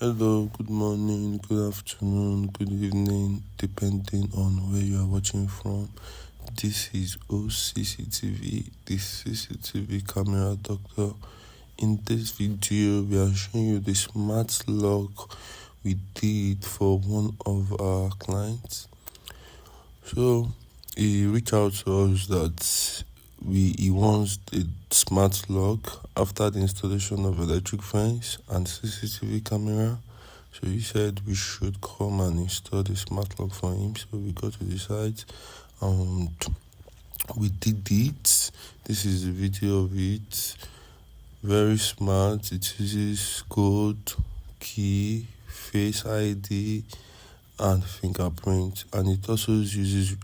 Hello, good morning, good afternoon, good evening, depending on where you are watching from. This is CCTV, the CCTV camera doctor. In this video, we are showing you the smart lock we did for one of our clients. So he reached out to us that he wants a smart lock after the installation of electric fence and CCTV camera. So he said we should come and install the smart lock for him. So we go to the site and we did it. This is the video of it. Very smart. It uses code, key, face ID, and fingerprint, and it also uses